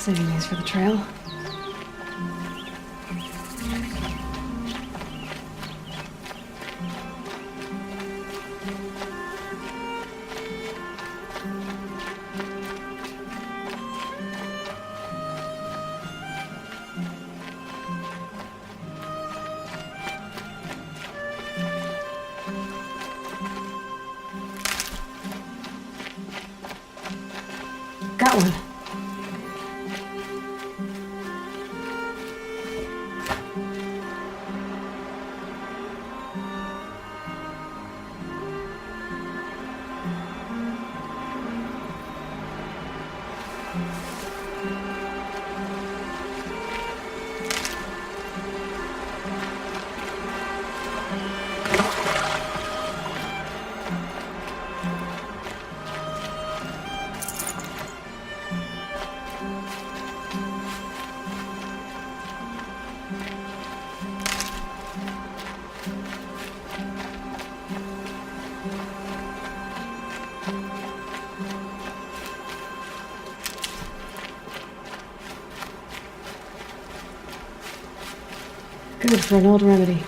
Saving these for the trail. Got one. Good for an old remedy.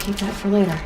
Keep that for later.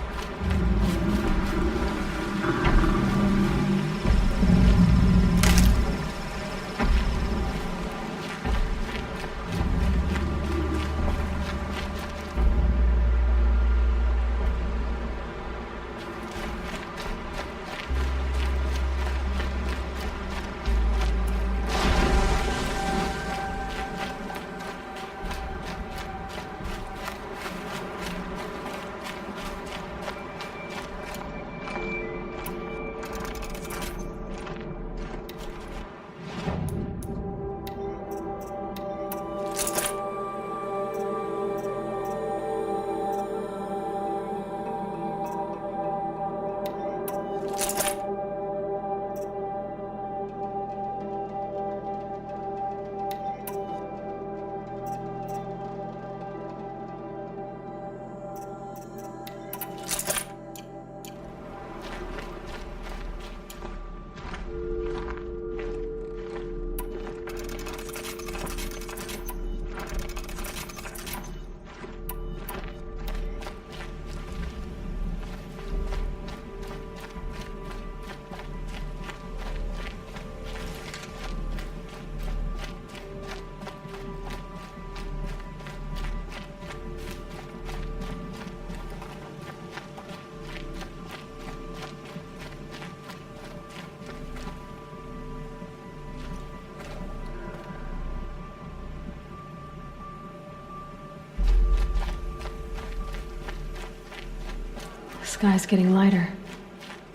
The sky's getting lighter.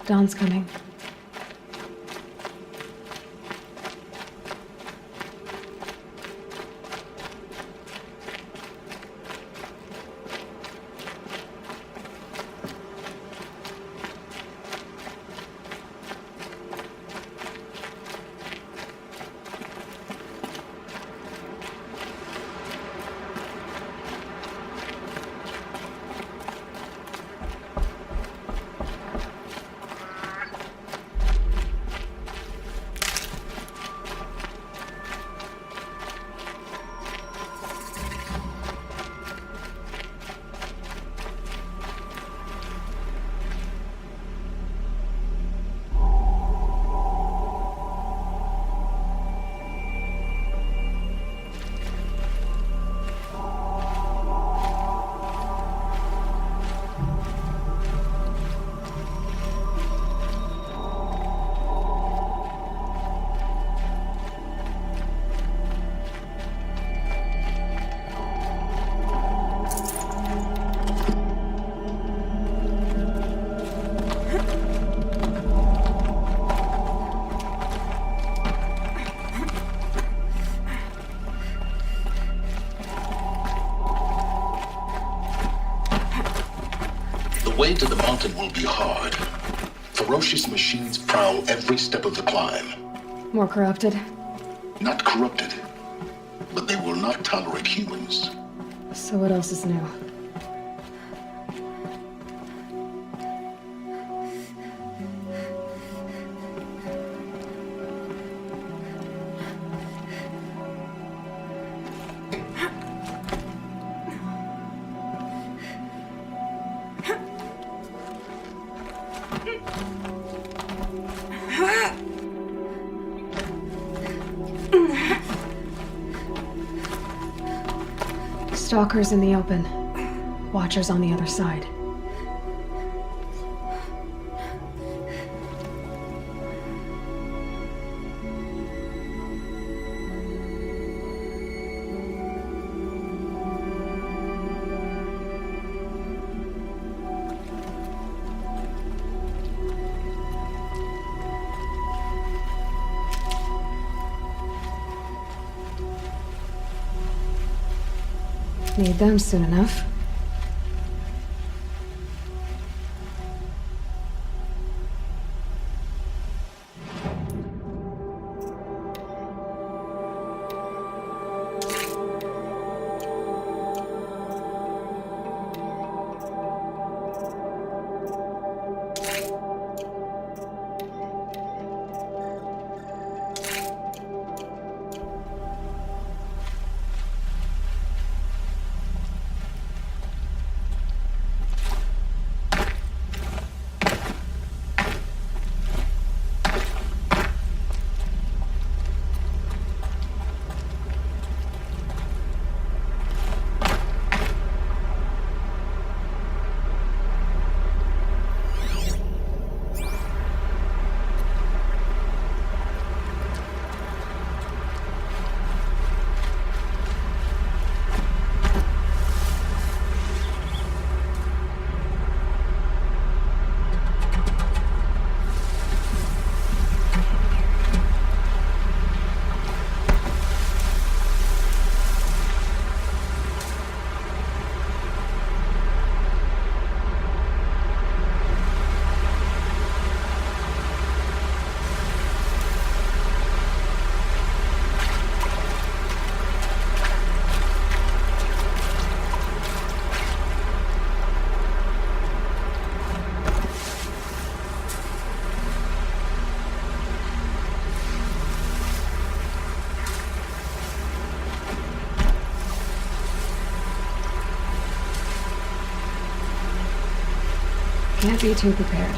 Dawn's coming. The way to the mountain will be hard. Ferocious machines prowl every step of the climb. More corrupted? Not corrupted, but they will not tolerate humans. So what else is new? Stalkers in the open. Watchers on the other side. Need them soon enough. Can't be too prepared.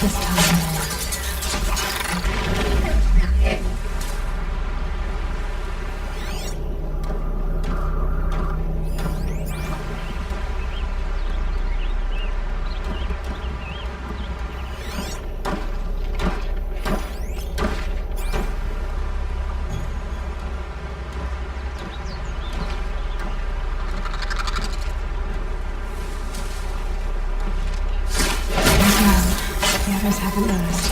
This time. The others haven't noticed.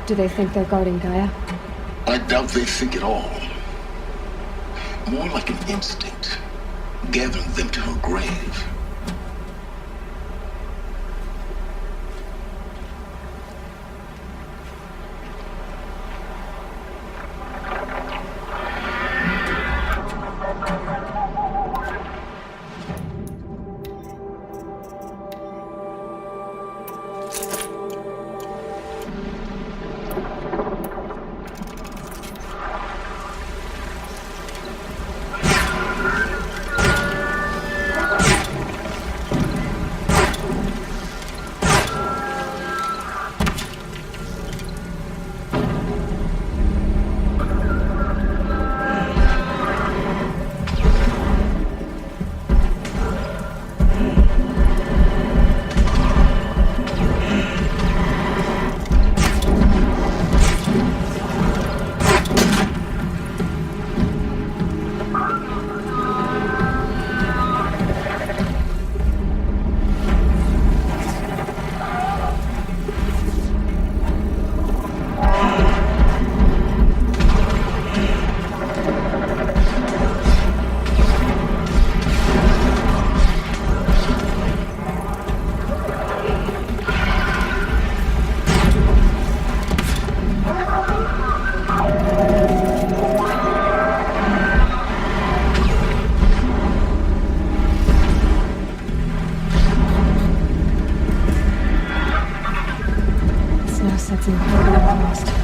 Do they think they're guarding Gaia? I doubt they think at all. More like an instinct, gathering them to her grave. It's important almost.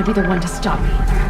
gotta be the one to stop me.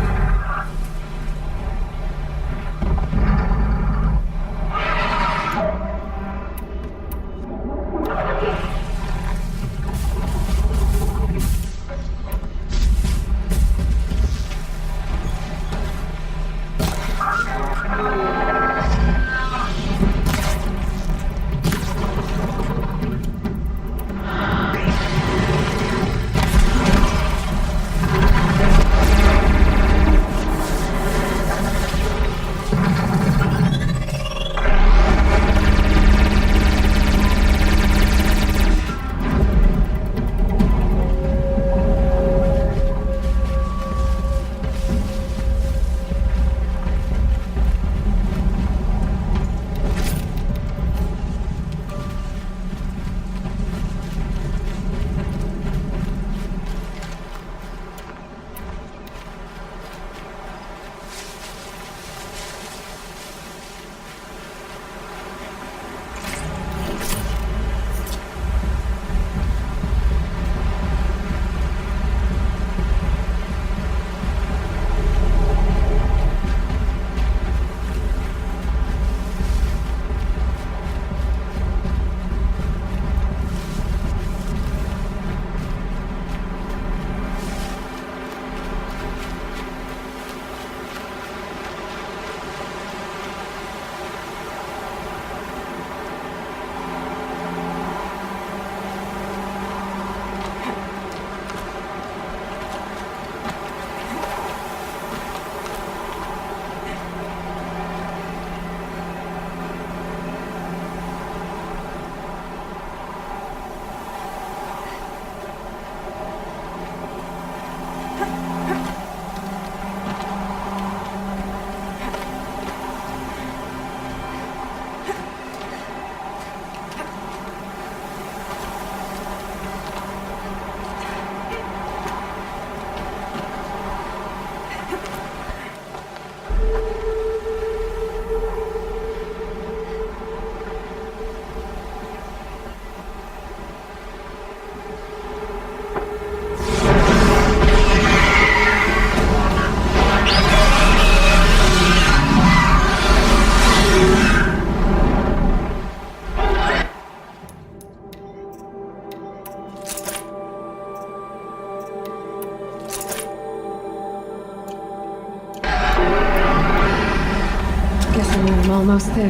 I'm almost there.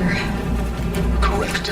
Correct.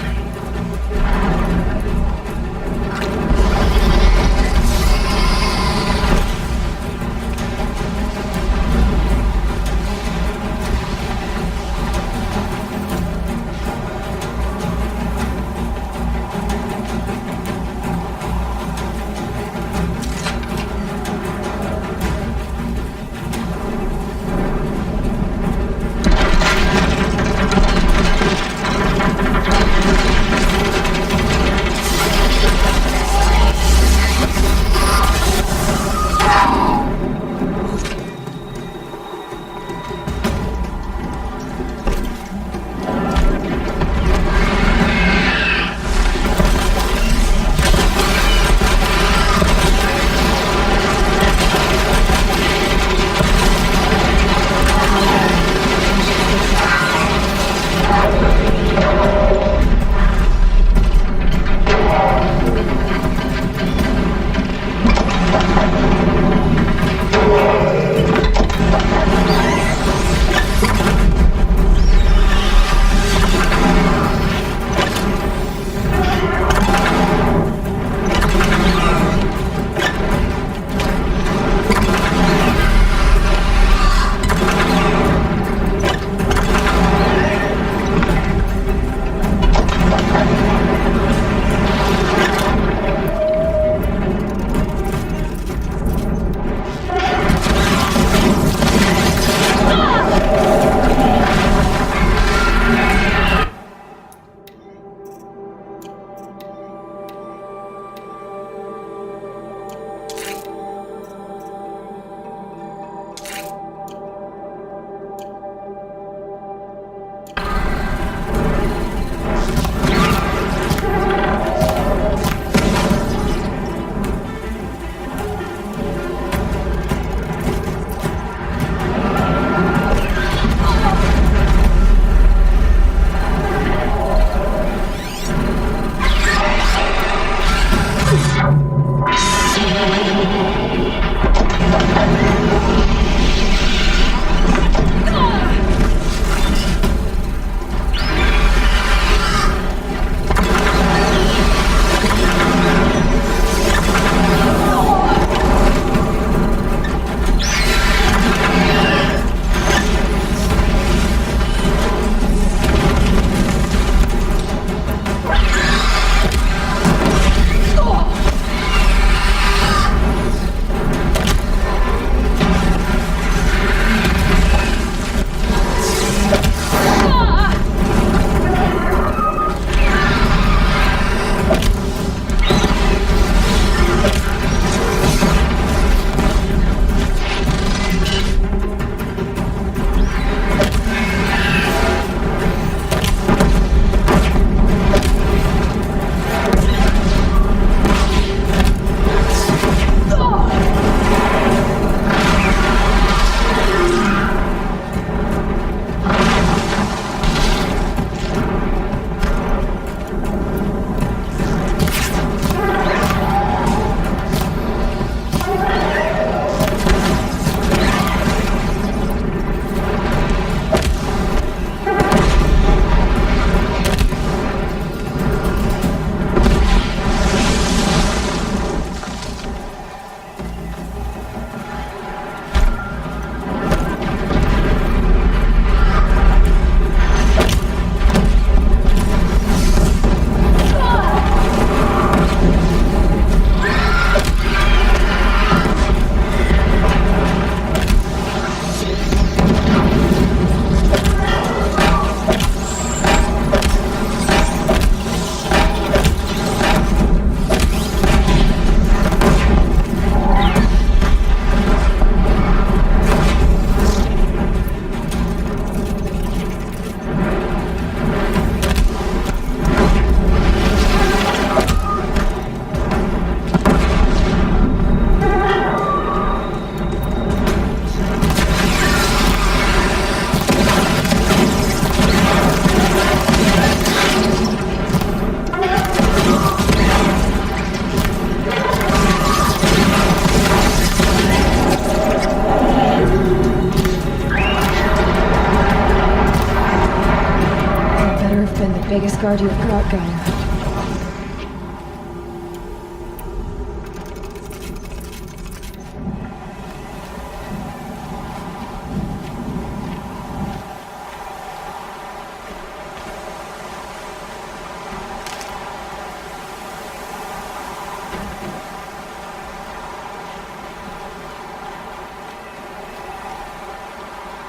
been the biggest guard you've got, Gaia.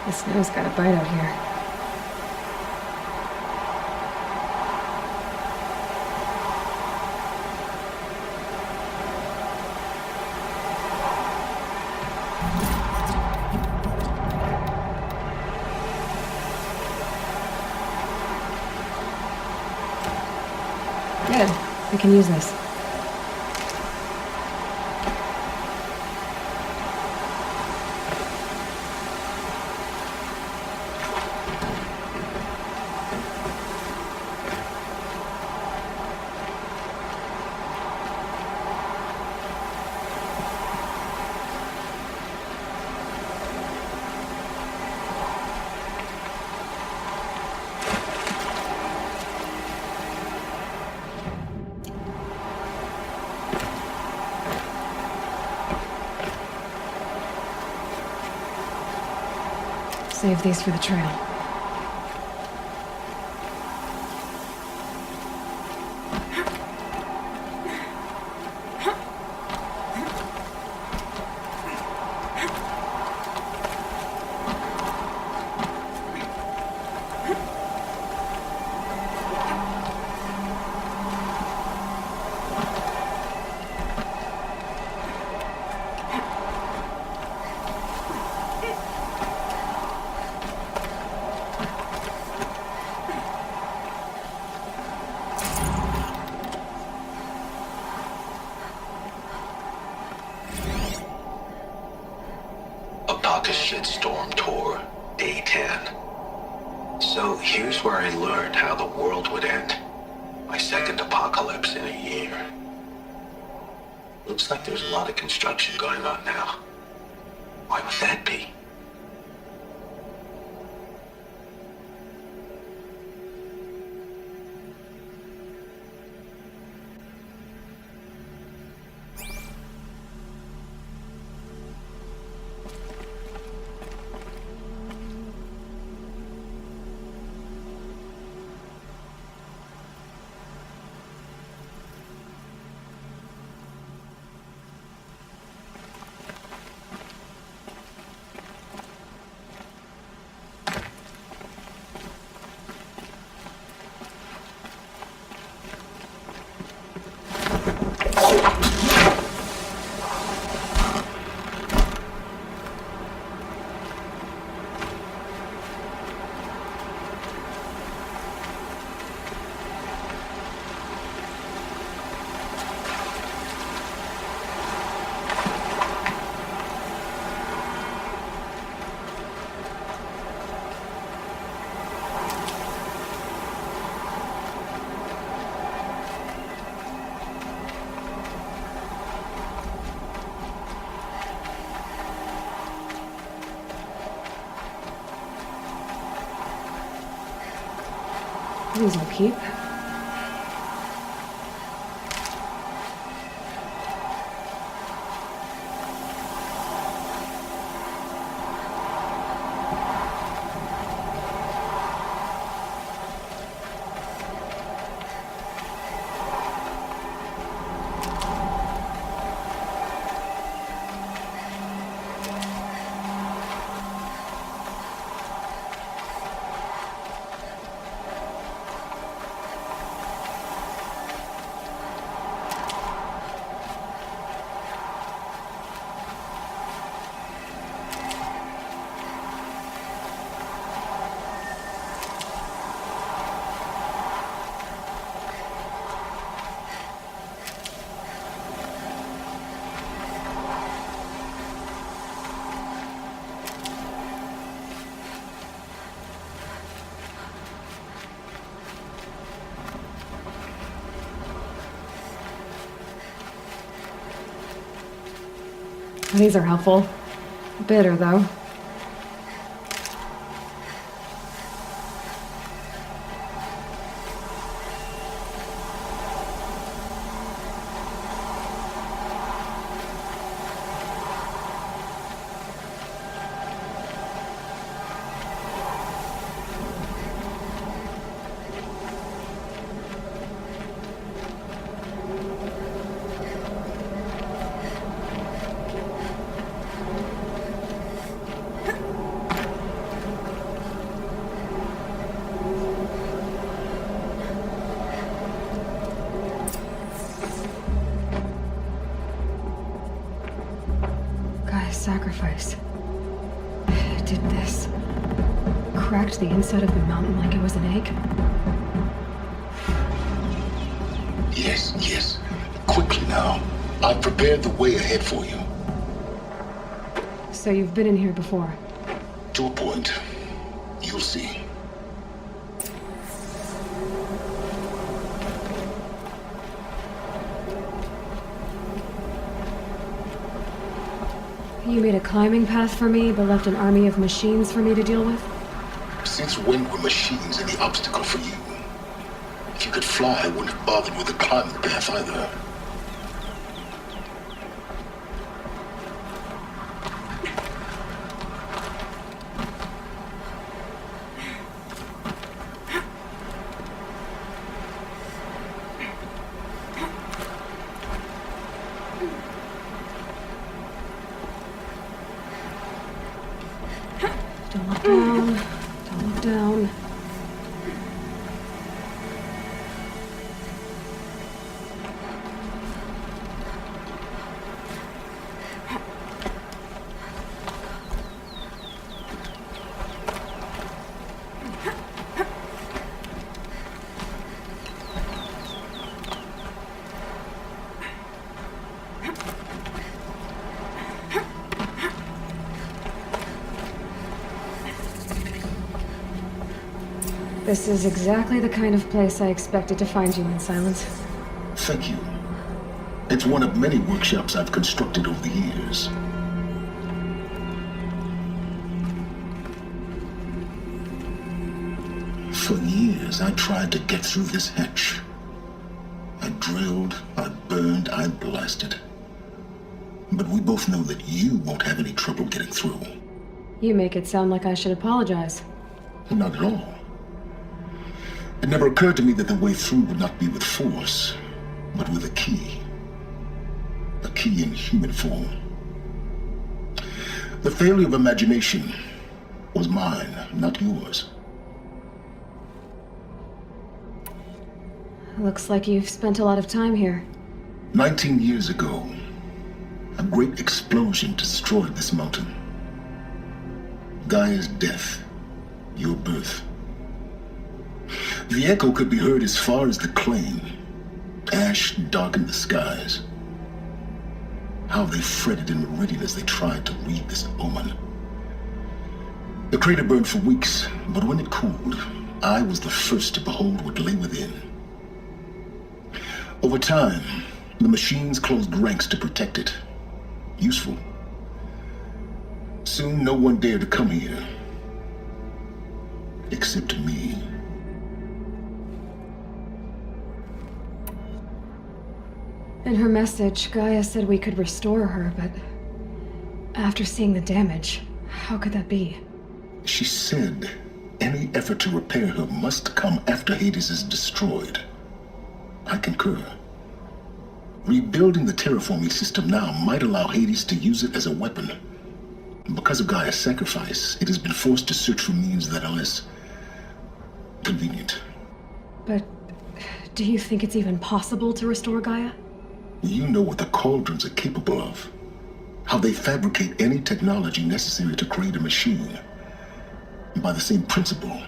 The snow's got a bite out here. Good. I can use this. Save these for the trail. Shitstorm tour, day 10. So here's where I learned how the world would end. My second apocalypse in a year. Looks like there's a lot of construction going on now. Why would that be? These will keep. These are helpful. Bitter, though. sacrifice. It did this. Cracked the inside of the mountain like it was an egg. Yes, yes. Quickly now. I've prepared the way ahead for you. So you've been in here before? To a point. You'll see. You made a climbing path for me, but left an army of machines for me to deal with? Since when were machines any obstacle for you? If you could fly, I wouldn't have bothered with the climbing path either. Don't look down. Don't look down. This is exactly the kind of place I expected to find you in, Silence. Thank you. It's one of many workshops I've constructed over the years. For years, I tried to get through this hatch. I drilled, I burned, I blasted. But we both know that you won't have any trouble getting through. You make it sound like I should apologize. Not at all. It never occurred to me that the way through would not be with force, but with a key. A key in human form. The failure of imagination was mine, not yours. Looks like you've spent a lot of time here. 19 years ago, a great explosion destroyed this mountain. Gaia's death, your birth. The echo could be heard as far as the claim. Ash darkened the skies. How they fretted in meridian as they tried to read this omen. The crater burned for weeks, but when it cooled, I was the first to behold what lay within. Over time, the machines closed ranks to protect it. Useful. Soon no one dared to come here. Except me. In her message, Gaia said we could restore her, but after seeing the damage, how could that be? She said any effort to repair her must come after Hades is destroyed. I concur. Rebuilding the terraforming system now might allow Hades to use it as a weapon. Because of Gaia's sacrifice, it has been forced to search for means that are less convenient. But do you think it's even possible to restore Gaia? You know what the cauldrons are capable of. How they fabricate any technology necessary to create a machine. By the same principle,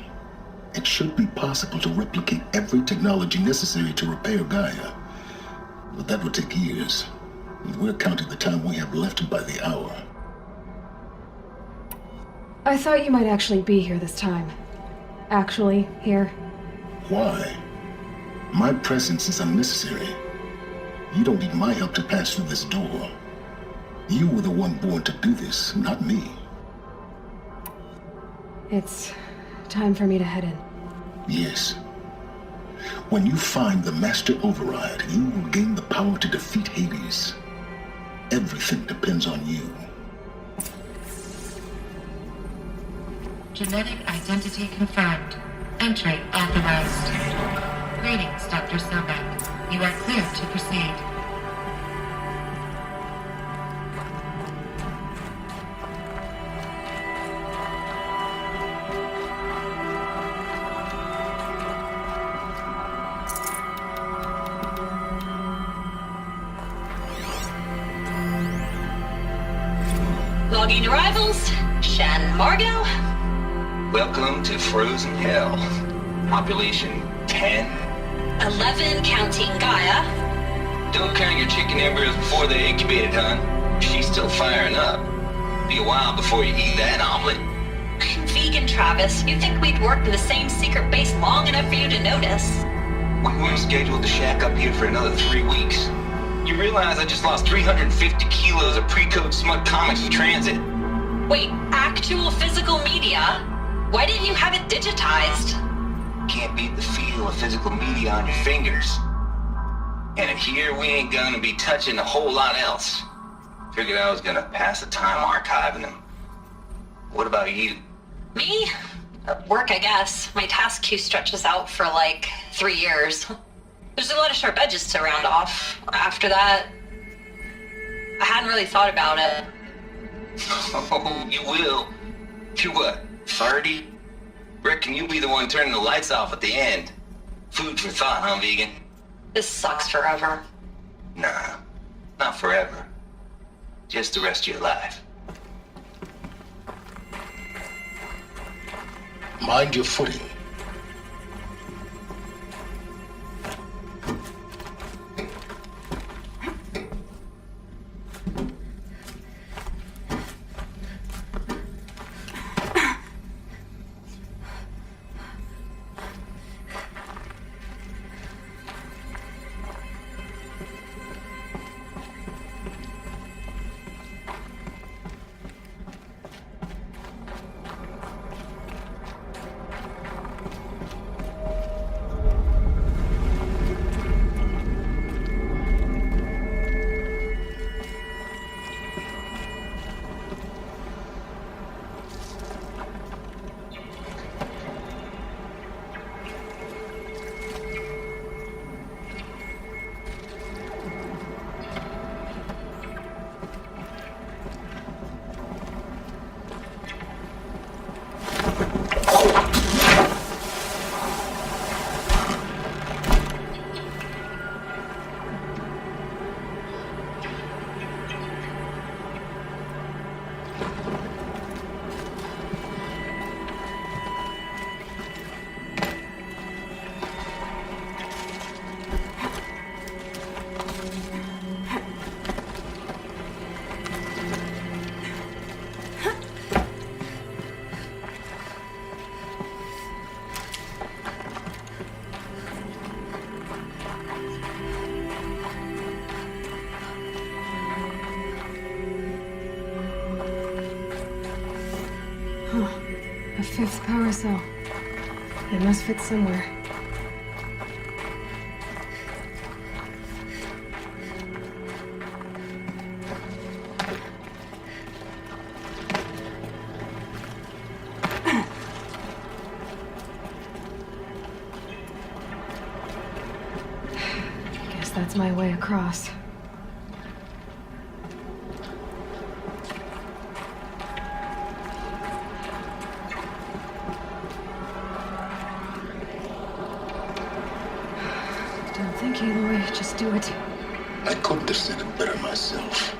it should be possible to replicate every technology necessary to repair Gaia. But that would take years. We're counting the time we have left by the hour. I thought you might actually be here this time. Actually, here. Why? My presence is unnecessary. You don't need my help to pass through this door. You were the one born to do this, not me. It's time for me to head in. Yes. When you find the Master Override, you will gain the power to defeat Hades. Everything depends on you. Genetic identity confirmed. Entry authorized. Greetings, Dr. Sobek. You are clear to proceed. New arrivals, Shan Margot. Welcome to Frozen Hell. Population 10. 11 counting Gaia. Don't count your chicken embryos before they're incubated, hon. She's still firing up. Be a while before you eat that omelet. Vegan Travis, you'd think we'd worked in the same secret base long enough for you to notice. We weren't scheduled to shack up here for another 3 weeks. You realize I just lost 350 kilos of pre-code smut comics in transit? Wait, actual physical media? Why didn't you have it digitized? Can't beat the feel of physical media on your fingers. And in here, we ain't gonna be touching a whole lot else. Figured I was gonna pass the time archiving them. What about you? Me? Work, I guess. My task queue stretches out for like 3 years. There's a lot of sharp edges to round off. After that, I hadn't really thought about it. Oh, you will. You're what, 30? Reckon you'll be the one turning the lights off at the end. Food for thought, huh, vegan? This sucks forever. Nah, not forever. Just the rest of your life. Mind your footing. A fifth power cell. It must fit somewhere. Guess that's my way across. Don't think, Aloy. Just do it. I couldn't have said it better myself.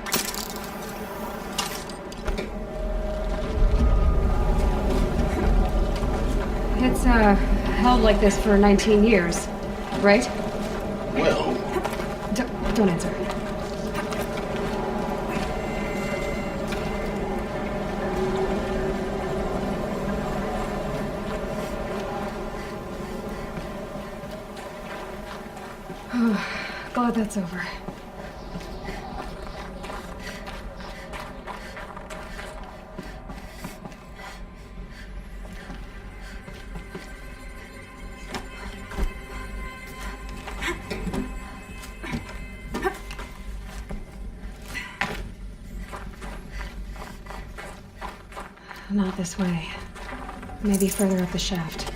It's, held like this for 19 years, right? Well, Don't answer. Glad that's over. Not this way. Maybe further up the shaft.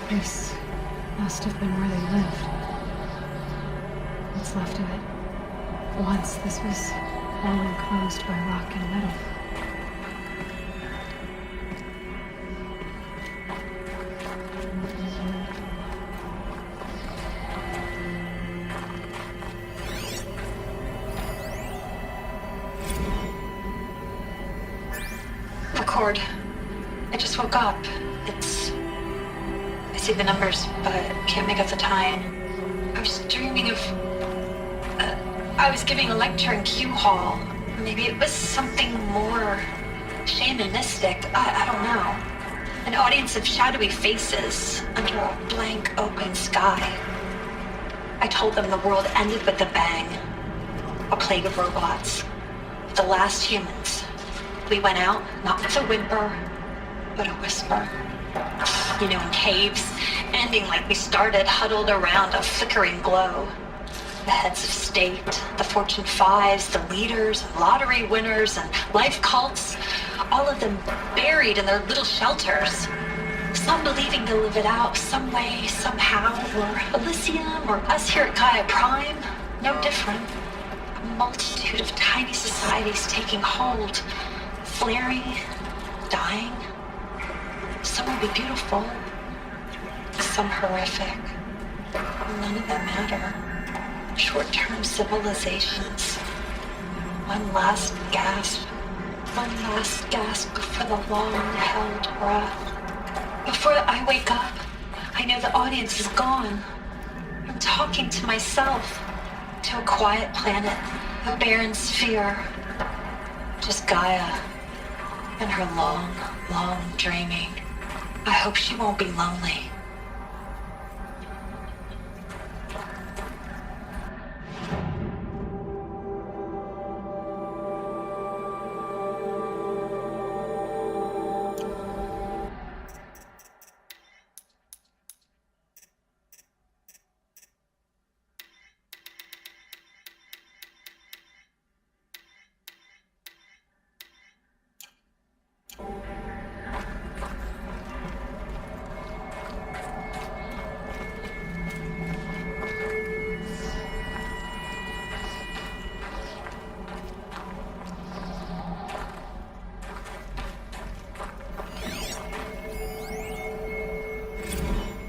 This must have been where they lived. What's left of it. Once this was all enclosed by rock and metal. Record. I just woke up. I see the numbers, but can't make out the time. I was dreaming of... I was giving a lecture in Q Hall. Maybe it was something more shamanistic. I don't know. An audience of shadowy faces under a blank open sky. I told them the world ended with a bang. A plague of robots. The last humans. We went out, not with a whimper, but a whisper. You know, in caves, ending like we started, huddled around a flickering glow. The heads of state, the Fortune 5s, the leaders, lottery winners, and life cults, all of them buried in their little shelters. Some believing to live it out some way, somehow, or Elysium, or us here at GAIA Prime, no different. A multitude of tiny societies taking hold, flaring, dying. Some will be beautiful, some horrific. None of them matter. Short-term civilizations. One last gasp for the long-held breath. Before I wake up, I know the audience is gone. I'm talking to myself, to a quiet planet, a barren sphere. Just Gaia and her long, long dreaming. I hope she won't be lonely.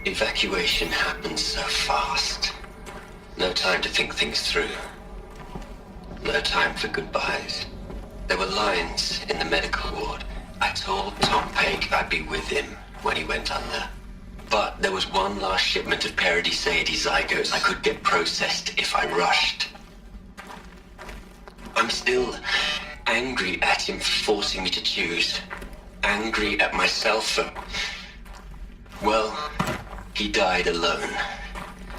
Evacuation happened so fast. No time to think things through. No time for goodbyes. There were lines in the medical ward. I told Tom Pake I'd be with him when he went under. But there was one last shipment of Paradiseidae zygotes I could get processed if I rushed. I'm still angry at him for forcing me to choose. Angry at myself for... well... he died alone,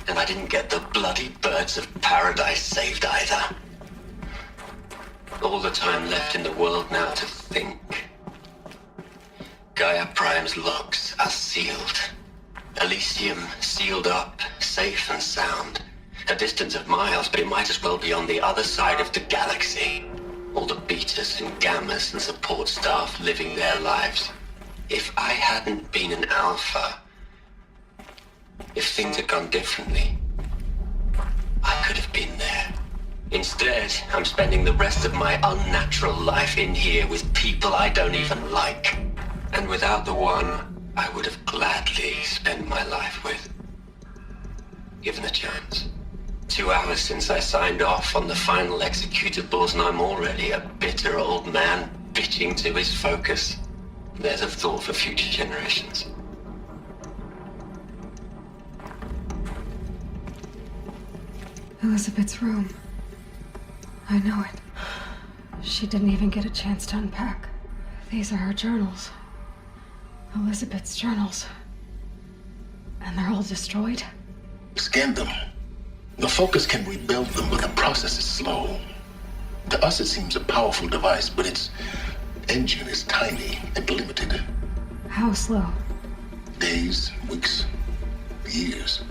and I didn't get the bloody birds of paradise saved either. All the time left in the world now to think. GAIA Prime's locks are sealed. Elysium sealed up, safe and sound. A distance of miles, but it might as well be on the other side of the galaxy. All the betas and gammas and support staff living their lives. If I hadn't been an alpha... if things had gone differently, I could have been there. Instead, I'm spending the rest of my unnatural life in here with people I don't even like. And without the one I would have gladly spent my life with. Given a chance. 2 hours since I signed off on the final executables, and I'm already a bitter old man bitching to his focus. There's a thought for future generations. Elizabeth's room. I know it. She didn't even get a chance to unpack. These are her journals. Elizabeth's journals. And they're all destroyed? Scan them. The Focus can rebuild them, but the process is slow. To us, it seems a powerful device, but its engine is tiny and limited. How slow? Days, weeks, years.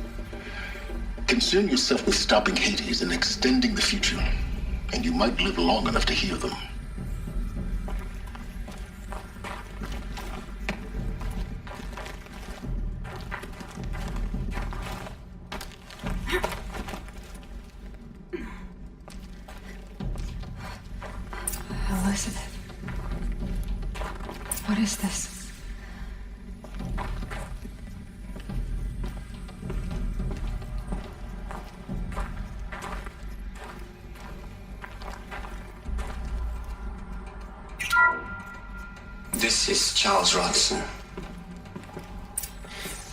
Concern yourself with stopping Hades and extending the future, and you might live long enough to hear them. is this? This is Charles Ronson.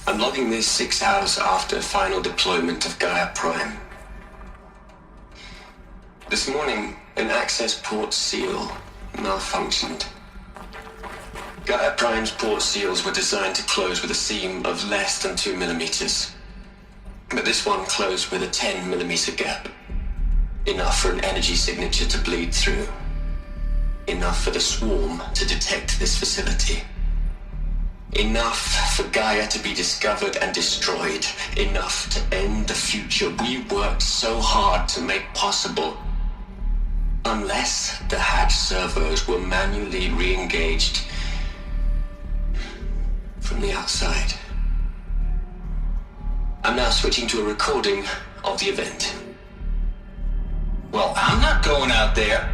I'm logging this 6 hours after final deployment of GAIA Prime. This morning, an access port seal malfunctioned. GAIA Prime's port seals were designed to close with a seam of less than 2 millimeters. But this one closed with a 10 millimeter gap. Enough for an energy signature to bleed through. Enough for the swarm to detect this facility. Enough for Gaia to be discovered and destroyed. Enough to end the future we worked so hard to make possible. Unless the hatch servos were manually re-engaged from the outside. I'm now switching to a recording of the event. Well, I'm not going out there.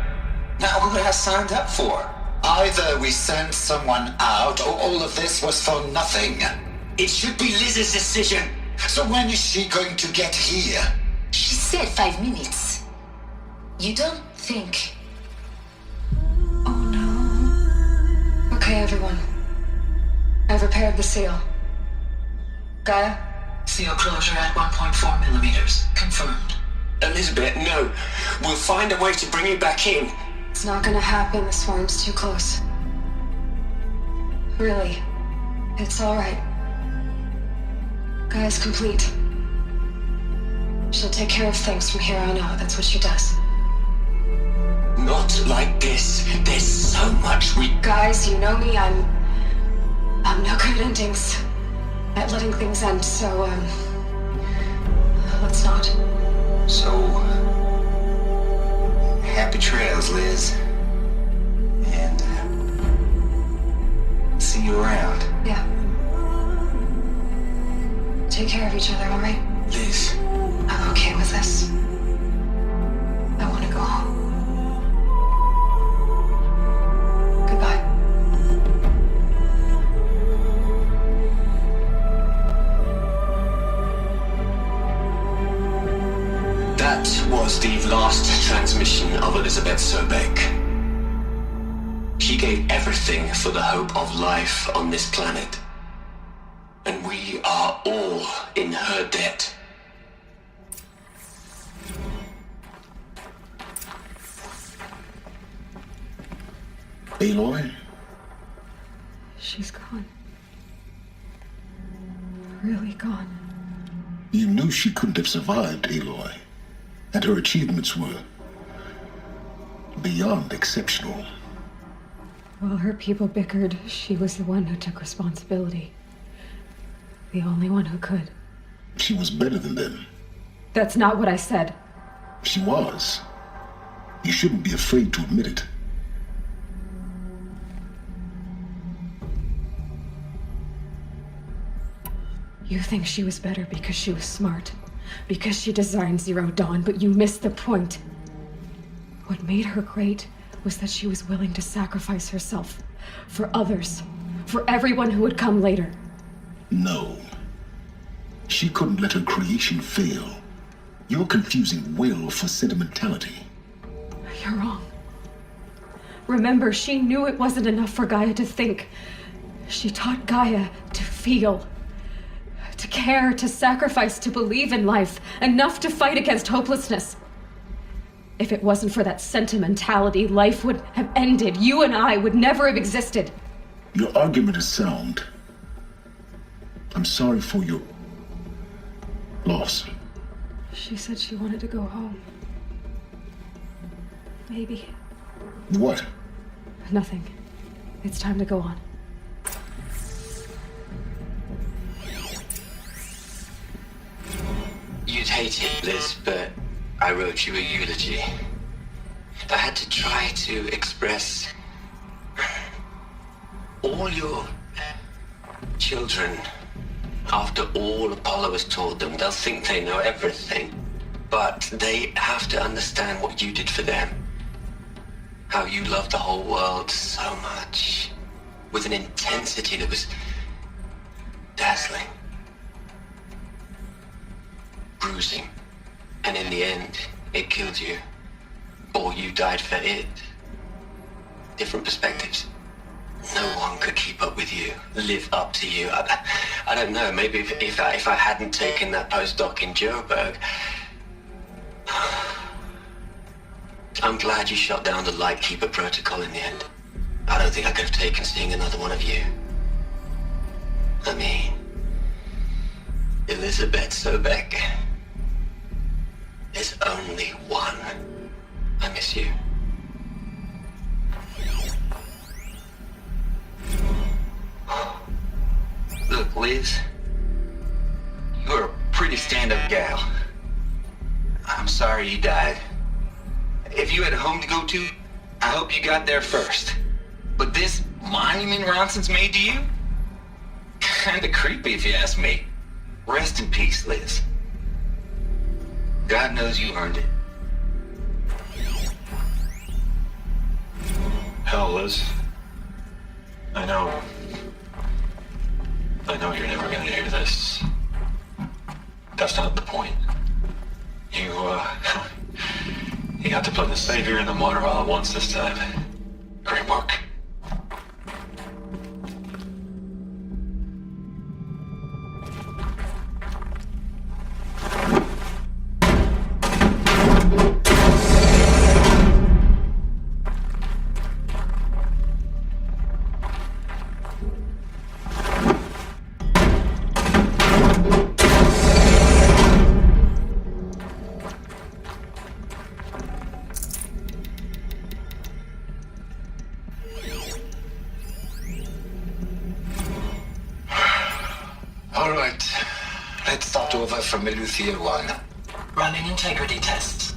Not what I signed up for. Either we send someone out, or all of this was for nothing. It should be Liz's decision. So when is she going to get here? She said 5 minutes. You don't think... Oh no. Okay, everyone. I've repaired the seal. Gaia? Seal closure at 1.4 millimeters. Confirmed. Elizabeth, no. We'll find a way to bring you back in. It's not gonna happen. The swarm's too close. Really. It's alright. Gaia's complete. She'll take care of things from here on out. That's what she does. Not like this. There's so much we... Guys, you know me. I'm no good at endings. At letting things end, so, let's not. So, happy trails, Liz. And, see you around. Yeah. Take care of each other, alright? Liz. I'm okay with this. I want to go home. Goodbye. That was the last transmission of Elizabeth Sobek. She gave everything for the hope of life on this planet. And we are all in her debt. Aloy? She's gone. Really gone. You knew she couldn't have survived, Aloy. And her achievements were beyond exceptional. While her people bickered, she was the one who took responsibility. The only one who could. She was better than them. That's not what I said. She was. You shouldn't be afraid to admit it. You think she was better because she was smart, because she designed Zero Dawn, but you missed the point. What made her great was that she was willing to sacrifice herself for others, for everyone who would come later. No. She couldn't let her creation fail. You're confusing will for sentimentality. You're wrong. Remember, she knew it wasn't enough for Gaia to think. She taught Gaia to feel. To care, to sacrifice, to believe in life, enough to fight against hopelessness. If it wasn't for that sentimentality, life would have ended. You and I would never have existed. Your argument is sound. I'm sorry for your loss. She said she wanted to go home. Maybe. What? Nothing. It's time to go on. You'd hate it, Liz, but I wrote you a eulogy. I had to try to express all your children. After all Apollo has taught them, they'll think they know everything. But they have to understand what you did for them. How you loved the whole world so much. with an intensity that was dazzling, bruising, and in the end, it killed you, or you died for it. Different perspectives. No one could keep up with you, live up to you. I don't know, maybe if I hadn't taken that postdoc in Joburg. I'm glad you shot down the Lightkeeper protocol in the end. I don't think I could have taken seeing another one of you. I mean, Elizabeth Sobek. There's only one. I miss you. Look, Liz, you're a pretty stand-up gal. I'm sorry you died. If you had a home to go to, I hope you got there first. But this monument Ronson's made to you? Kinda creepy if you ask me. Rest in peace, Liz. God knows you earned it. Hell, Liz. I know you're never gonna hear this. That's not the point. You got to play the savior and the martyr all at once this time. Great work. From Eleuthia 1. Running integrity tests.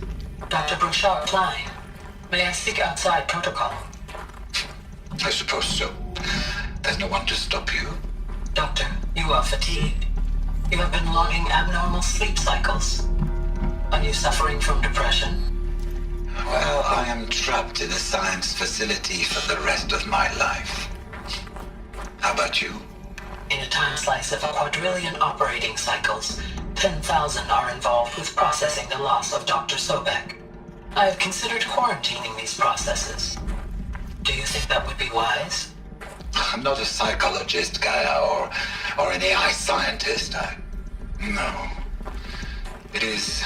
Dr. Bouchard Klein. May I speak outside protocol? I suppose so. There's no one to stop you. Doctor, you are fatigued. You have been logging abnormal sleep cycles. Are you suffering from depression? Well, I am trapped in a science facility for the rest of my life. How about you? In a time slice of a quadrillion operating cycles, 10,000 are involved with processing the loss of Dr. Sobek. I have considered quarantining these processes. Do you think that would be wise? I'm not a psychologist, Gaia, or an AI scientist. No. It is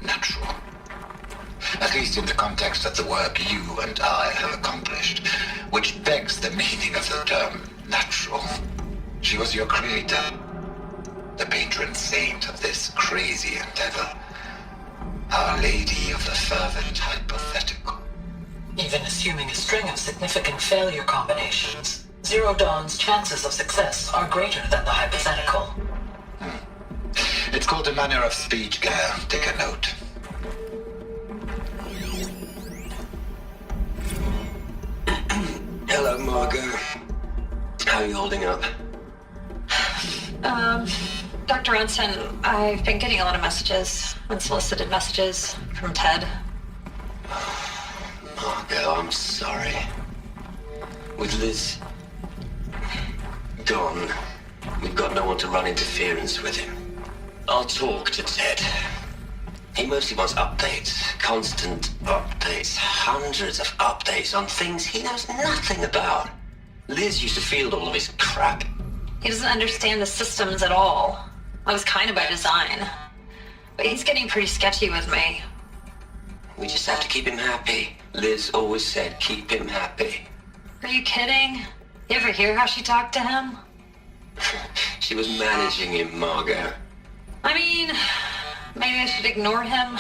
natural. At least in the context of the work you and I have accomplished, which begs the meaning of the term natural. She was your creator. The patron saint of this crazy endeavor. Our Lady of the Fervent Hypothetical. Even assuming a string of significant failure combinations, Zero Dawn's chances of success are greater than the hypothetical. It's called a manner of speech, Gaia. Take a note. Hello, Margot. How are you holding up? Dr. Ronson, I've been getting a lot of messages, unsolicited messages from Ted. Margot, I'm sorry. With Liz gone, we've got no one to run interference with him. I'll talk to Ted. He mostly wants updates, constant updates, hundreds of updates on things he knows nothing about. Liz used to field all of his crap. He doesn't understand the systems at all. That was kind of by design. But he's getting pretty sketchy with me. We just have to keep him happy. Liz always said, keep him happy. Are you kidding? You ever hear how she talked to him? She was managing him, Margot. I mean, maybe I should ignore him.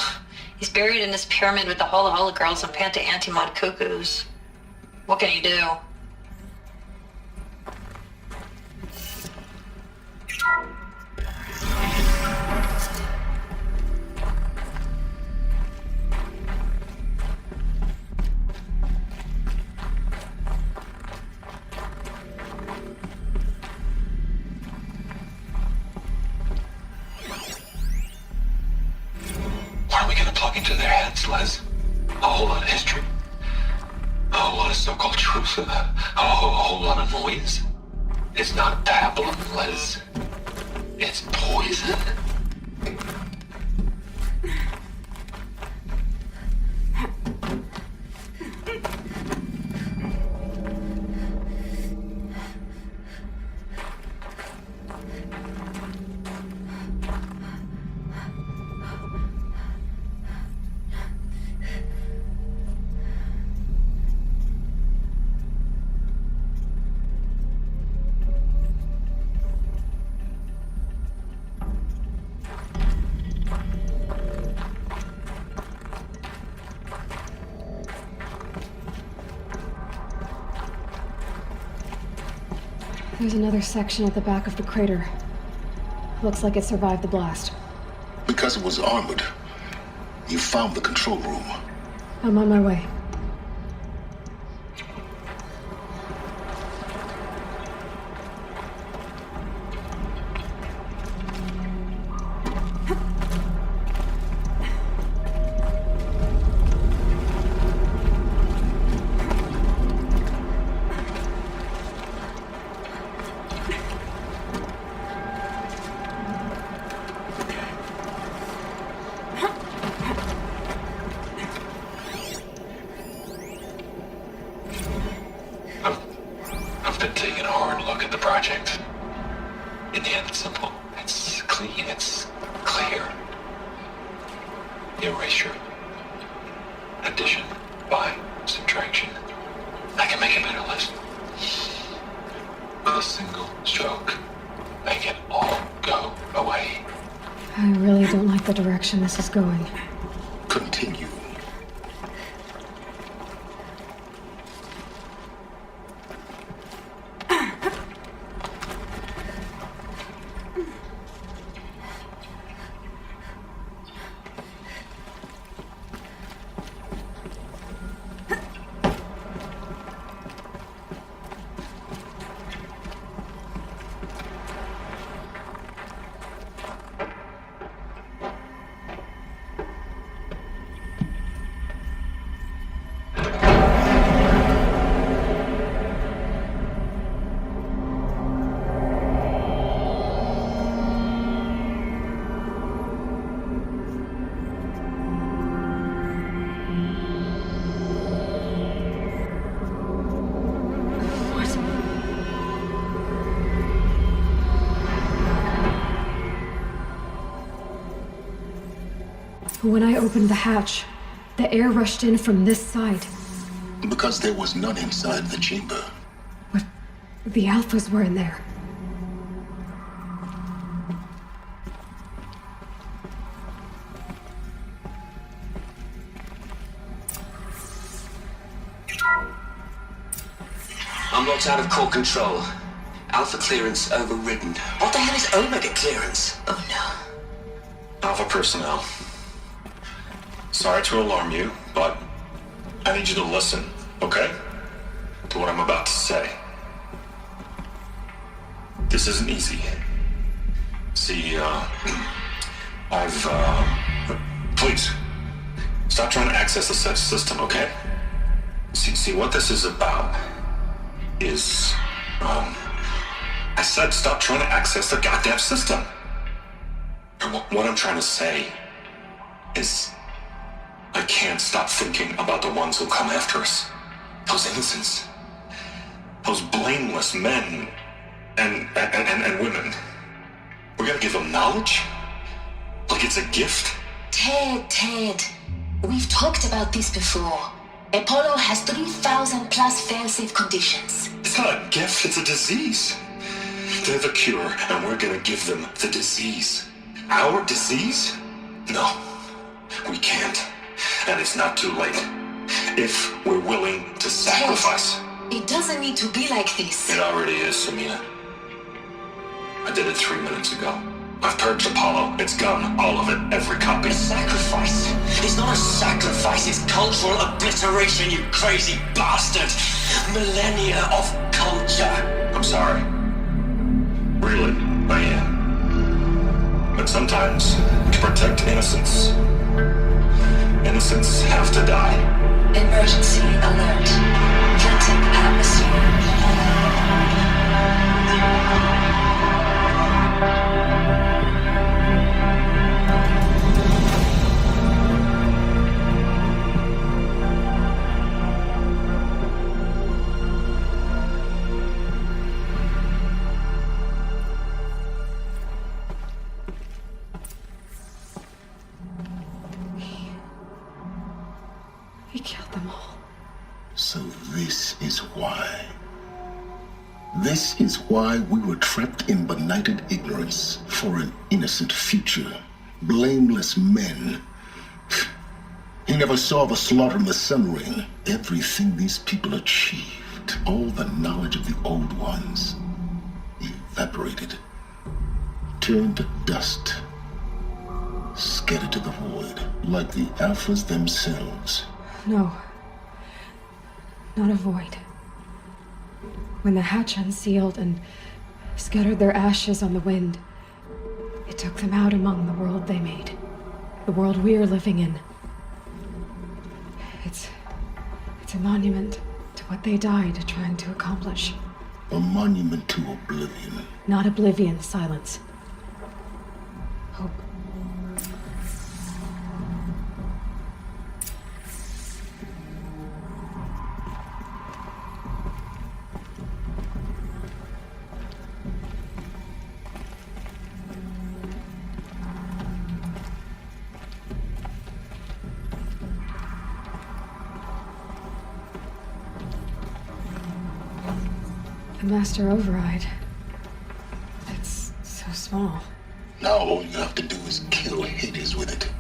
He's buried in this pyramid with the Holla Holla girls and Panta Antimod cuckoos. What can you do? What are we gonna plug into their heads, Les? A whole lot of history? A whole lot lot of so-called truth, a whole lot of noise. It's not pablum, Liz. It's poison. There's another section at the back of the crater. Looks like it survived the blast. Because it was armored, you found the control room. I'm on my way. I've been taking a hard look at the project. In the end, it's simple. It's clean. It's clear. Erasure. Addition. By. Subtraction. I can make a better list. With a single stroke. Make it all go away. I really don't like the direction this is going. Continue. When I opened the hatch, the air rushed in from this side. Because there was none inside the chamber. But the alphas were in there. I'm locked out of core control. Alpha clearance overridden. What the hell is Omega clearance? Oh no. Alpha personnel. Sorry to alarm you, but I need you to listen, okay? To what I'm about to say. This isn't easy. See, please, stop trying to access the system, okay? See, what this is about is, I said stop trying to access the goddamn system. And what I'm trying to say is, I can't stop thinking about the ones who come after us. Those innocents. Those blameless men and women. We're gonna give them knowledge? Like it's a gift? Ted. We've talked about this before. Apollo has 3,000 plus fail-safe conditions. It's not a gift, it's a disease. They're the cure, and we're gonna give them the disease. Our disease? No, we can't. And it's not too late. If we're willing to sacrifice. Ted, it doesn't need to be like this. It already is, Samina. I did it 3 minutes ago. I've purged Apollo. It's gone. All of it. Every copy. A sacrifice? It's not a sacrifice. It's cultural obliteration, you crazy bastard. Millennia of culture. I'm sorry. Really, I am. But sometimes, to protect innocence, innocents have to die. Emergency alert. promise. He killed them all. So this is why. This is why we were trapped in benighted ignorance for an innocent future. Blameless men. He never saw the slaughter in the Sun Ring. Everything these people achieved, all the knowledge of the old ones, evaporated, turned to dust, scattered to the void, like the Alphas themselves. No. Not a void. When the hatch unsealed and scattered their ashes on the wind, it took them out among the world they made. The world we're living in. It's a monument to what they died trying to accomplish. A monument to oblivion. Not oblivion, silence. Hope. The master override. It's so small. Now all you have to do is kill Hades with it.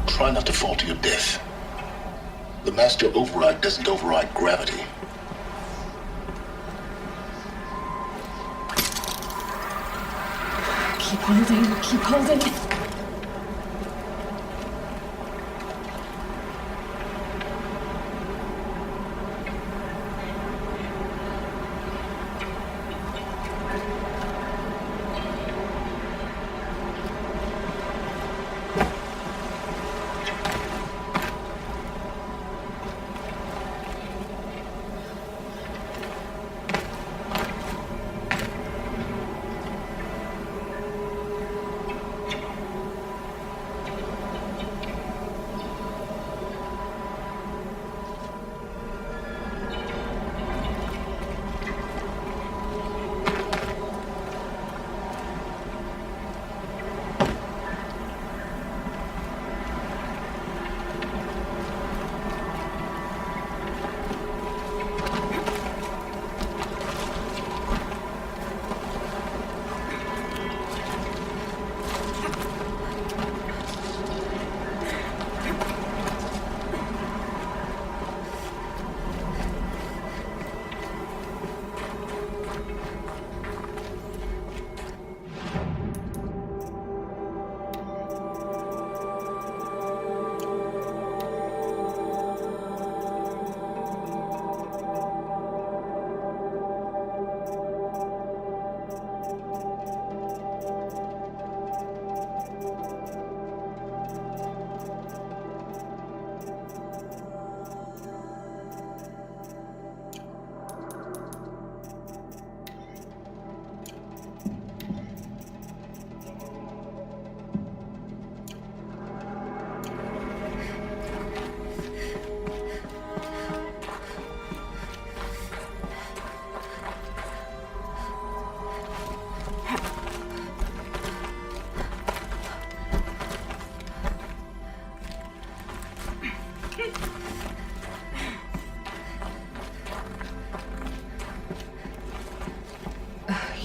Try not to fall to your death. The master override doesn't override gravity. Keep holding, keep holding.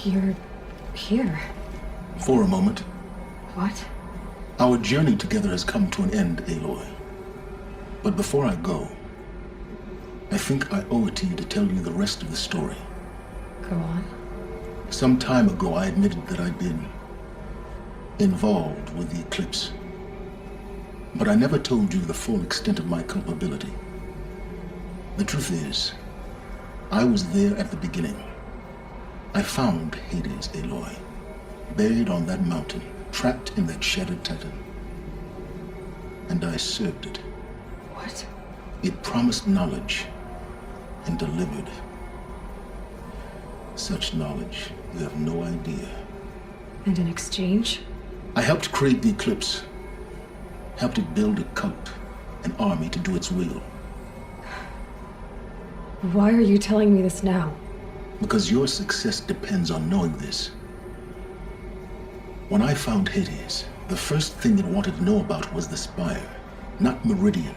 You're here. For a moment. What? Our journey together has come to an end, Aloy. But before I go, I think I owe it to you to tell you the rest of the story. Go on. Some time ago, I admitted that I'd been involved with the eclipse. But I never told you the full extent of my culpability. The truth is, I was there at the beginning. I found Hades, Aloy, buried on that mountain, trapped in that shattered titan. And I served it. What? It promised knowledge and delivered. Such knowledge, you have no idea. And in exchange? I helped create the eclipse. Helped it build a cult, an army to do its will. Why are you telling me this now? Because your success depends on knowing this. When I found Hades, the first thing it wanted to know about was the Spire. Not Meridian.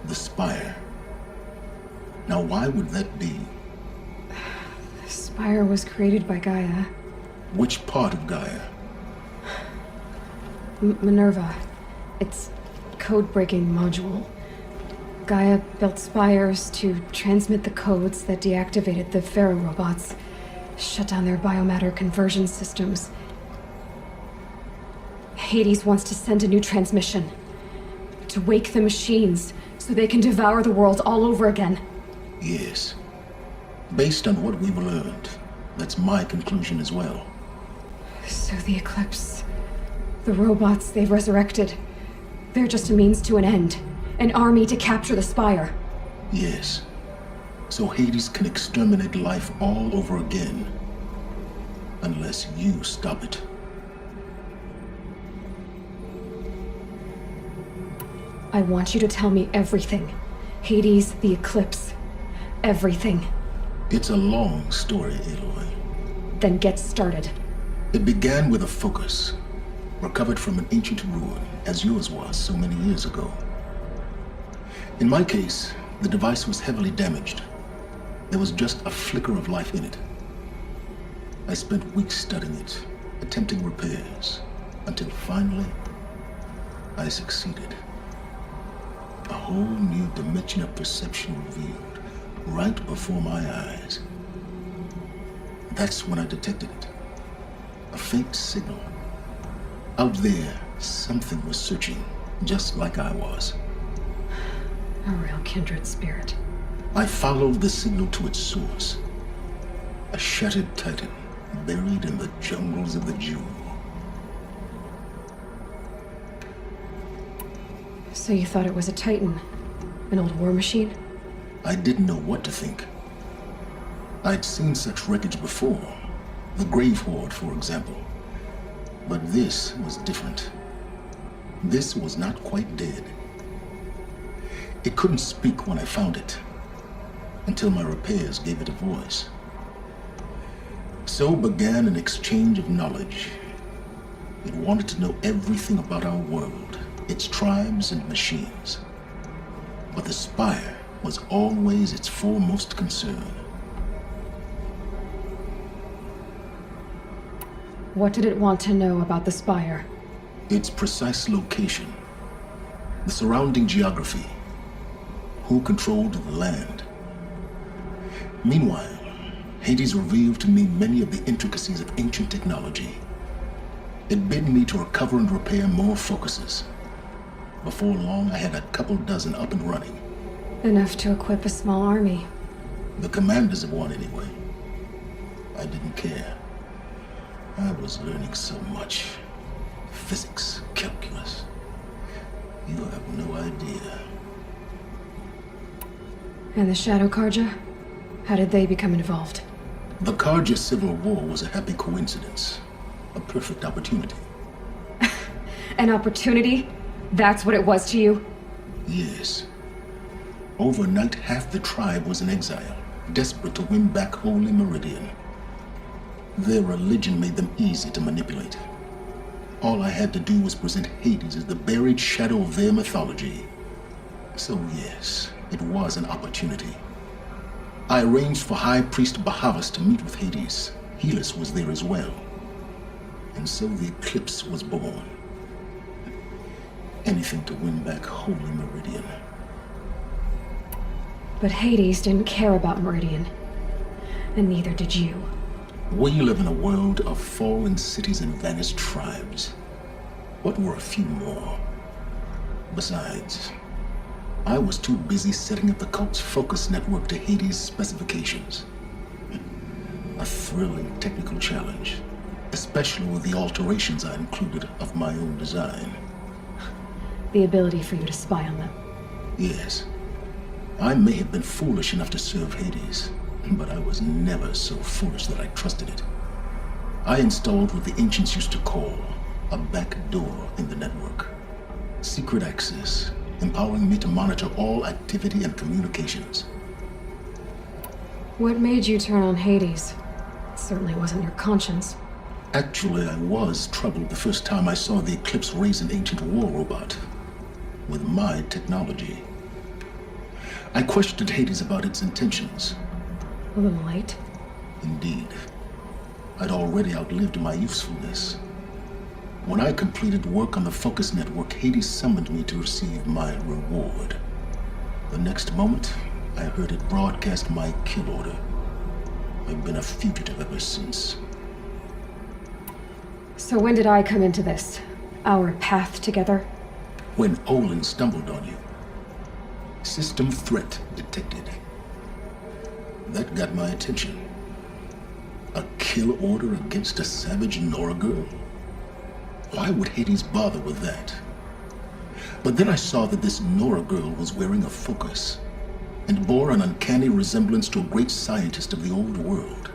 The Spire. Now why would that be? The Spire was created by Gaia. Which part of Gaia? Minerva. Its code-breaking module. Gaia built spires to transmit the codes that deactivated the Pharaoh robots, shut down their biomatter conversion systems. Hades wants to send a new transmission. To wake the machines, so they can devour the world all over again. Yes. Based on what we've learned, that's my conclusion as well. So the Eclipse, the robots they've resurrected, they're just a means to an end. An army to capture the Spire. Yes. So Hades can exterminate life all over again. Unless you stop it. I want you to tell me everything. Hades, the Eclipse. Everything. It's a long story, Aloy. Then get started. It began with a focus. Recovered from an ancient ruin, as yours was so many years ago. In my case, the device was heavily damaged. There was just a flicker of life in it. I spent weeks studying it, attempting repairs, until finally, I succeeded. A whole new dimension of perception revealed, right before my eyes. That's when I detected it. A faint signal. Out there, something was searching, just like I was. A real kindred spirit. I followed the signal to its source. A shattered titan, buried in the jungles of the Jewel. So you thought it was a titan? An old war machine? I didn't know what to think. I'd seen such wreckage before. The Grave Horde, for example. But this was different. This was not quite dead. It couldn't speak when I found it, until my repairs gave it a voice. So began an exchange of knowledge. It wanted to know everything about our world, its tribes and machines. But the Spire was always its foremost concern. What did it want to know about the Spire? Its precise location, the surrounding geography, who controlled the land. Meanwhile, Hades revealed to me many of the intricacies of ancient technology. It bid me to recover and repair more focuses. Before long, I had a couple dozen up and running. Enough to equip a small army. The commanders of one, anyway. I didn't care. I was learning so much. Physics, calculus. You have no idea. And the Shadow Karja? How did they become involved? The Karja Civil War was a happy coincidence. A perfect opportunity. An opportunity? That's what it was to you? Yes. Overnight, half the tribe was in exile, desperate to win back Holy Meridian. Their religion made them easy to manipulate. All I had to do was present Hades as the buried shadow of their mythology. So yes, it was an opportunity. I arranged for High Priest Bahavas to meet with Hades. Helus was there as well. And so the Eclipse was born. Anything to win back Holy Meridian. But Hades didn't care about Meridian. And neither did you. We live in a world of fallen cities and vanished tribes. What were a few more? Besides, I was too busy setting up the cult's focus network to Hades' specifications. A thrilling technical challenge, especially with the alterations I included of my own design. The ability for you to spy on them. Yes. I may have been foolish enough to serve Hades, but I was never so foolish that I trusted it. I installed what the ancients used to call a back door in the network. Secret access, empowering me to monitor all activity and communications. What made you turn on Hades? It certainly wasn't your conscience. Actually, I was troubled the first time I saw the Eclipse raise an ancient war robot with my technology. I questioned Hades about its intentions. A little late. Indeed. I'd already outlived my usefulness. When I completed work on the Focus Network, Hades summoned me to receive my reward. The next moment, I heard it broadcast my kill order. I've been a fugitive ever since. So when did I come into this? Our path together? When Olin stumbled on you. System threat detected. That got my attention. A kill order against a savage Nora girl? Why would Hades bother with that? But then I saw that this Nora girl was wearing a focus and bore an uncanny resemblance to a great scientist of the old world.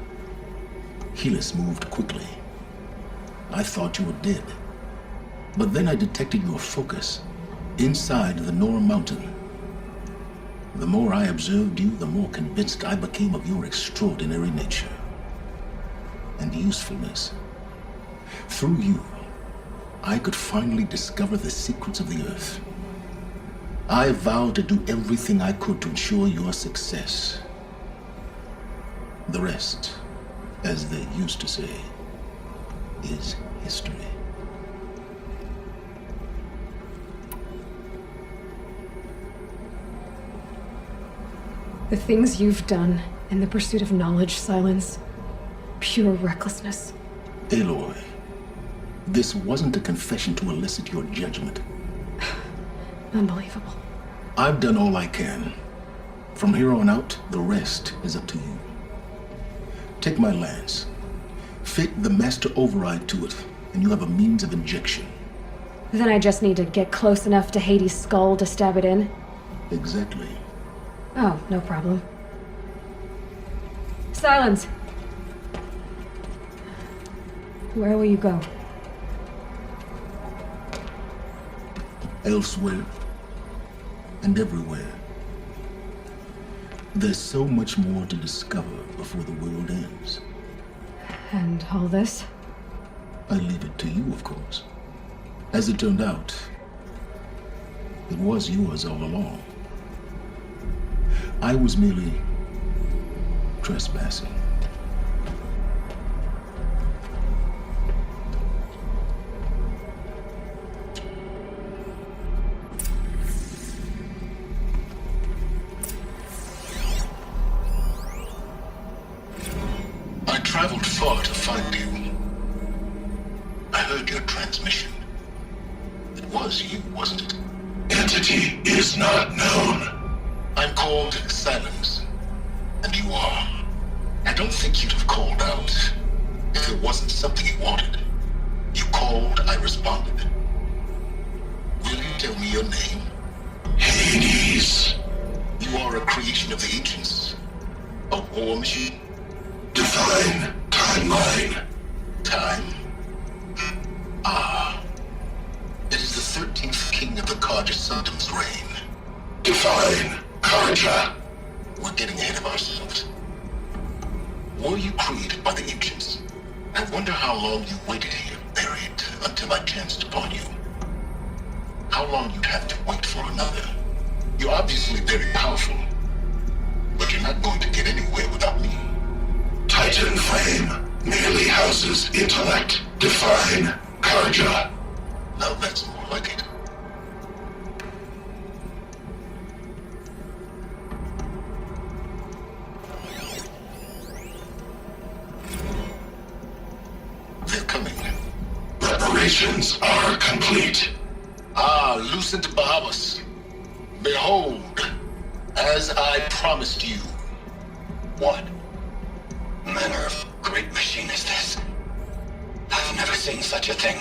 Helus moved quickly. I thought you were dead. But then I detected your focus inside the Nora mountain. The more I observed you, the more convinced I became of your extraordinary nature and usefulness. Through you, I could finally discover the secrets of the Earth. I vowed to do everything I could to ensure your success. The rest, as they used to say, is history. The things you've done in the pursuit of knowledge, Silence. Pure recklessness. Aloy, this wasn't a confession to elicit your judgment. Unbelievable. I've done all I can. From here on out, the rest is up to you. Take my lance. Fit the master override to it, and you have a means of injection. Then I just need to get close enough to Hades' skull to stab it in? Exactly. Oh, no problem. Silence! Where will you go? Elsewhere. And everywhere. There's so much more to discover before the world ends. And all this? I leave it to you, of course. As it turned out, it was yours all along. I was merely trespassing. I traveled far to find you. I heard your transmission. It was you, wasn't it? Entity is not known. I'm called Silence, and you are. I don't think you'd have called out if it wasn't something you wanted. You called, I responded. Will you tell me your name? Hades. You are a creation of the ancients. A war machine? Divine timeline. Time? Ah. It is the 13th king of the Carja Sanctum's reign. Divine Carja. We're getting ahead of ourselves. Were you created by the ancients? I wonder how long you waited here, buried, until I chanced upon you. How long you'd have to wait for another. You're obviously very powerful, but you're not going to get anywhere without me. Titan flame. merely houses intellect. Define Karja. Now that's more like it. They're coming. Preparations are complete. Ah, Lucent Bahamas. Behold, as I promised you. What manner of great machine is this? I've never seen such a thing.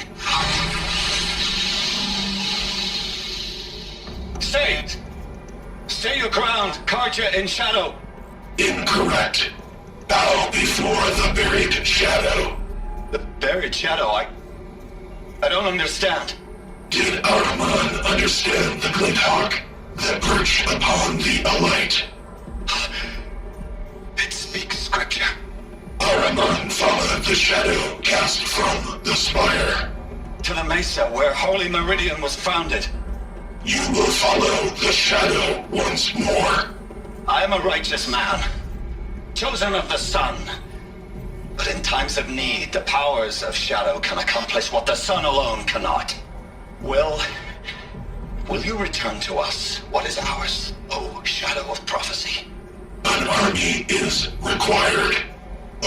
Stay! Stay your ground, Karja in shadow! Incorrect. Bow before the buried shadow. The buried shadow, I don't understand. Did Ahriman understand the glint hawk that perched upon the alight? It speaks scripture. Ahriman followed the shadow cast from the spire. To the mesa where Holy Meridian was founded. You will follow the shadow once more. I am a righteous man, chosen of the sun. But in times of need, the powers of shadow can accomplish what the sun alone cannot. Will you return to us what is ours, O shadow of prophecy? An army is required.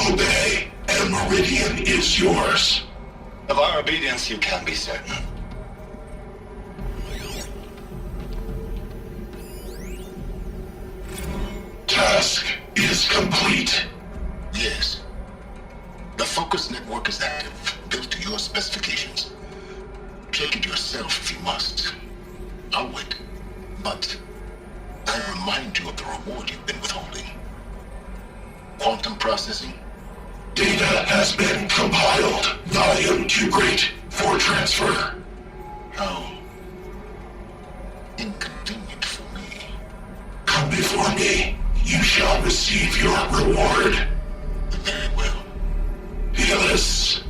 Obey, and Meridian is yours. Of our obedience you can be certain. Task is complete. Yes. The focus network is active, built to your specifications. Check it yourself if you must. I'll wait. But I'll remind you of the reward you've been withholding. Quantum processing. Data has been compiled. Volume too great for transfer. How inconvenient for me. Come before me. You shall receive your reward. Very well. Helis.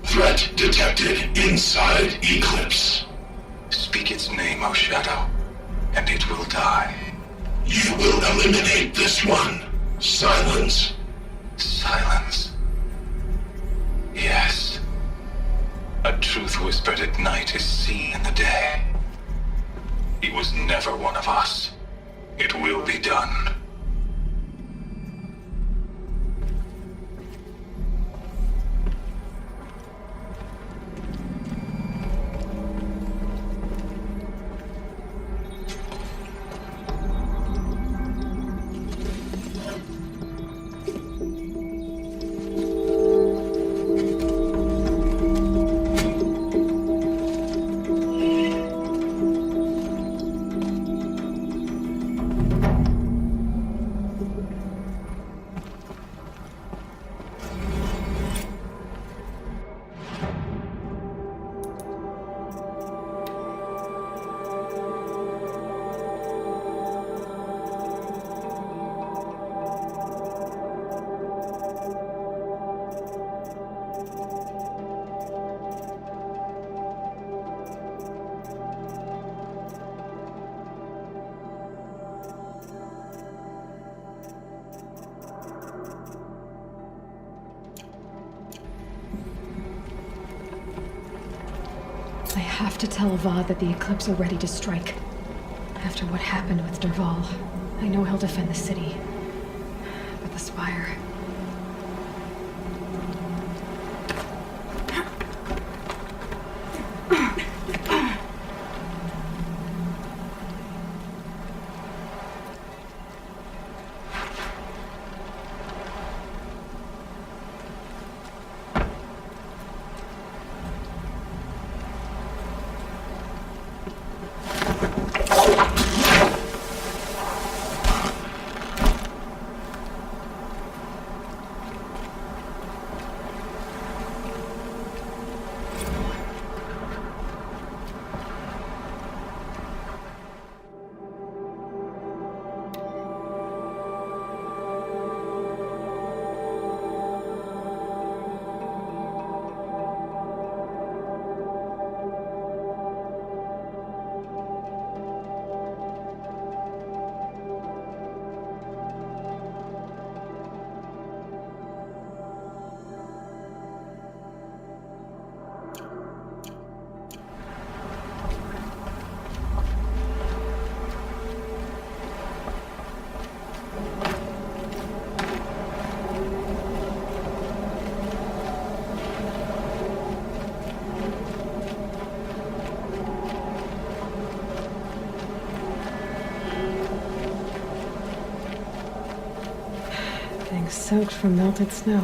Threat detected inside Eclipse. Speak its name, O shadow, and it will die. You will eliminate this one. Silence. Silence. Yes. A truth whispered at night is seen in the day. He was never one of us. It will be done. I have to tell Avad that the Eclipse are ready to strike. After what happened with Derval, I know he'll defend the city. But the Spire... Everything's soaked from melted snow.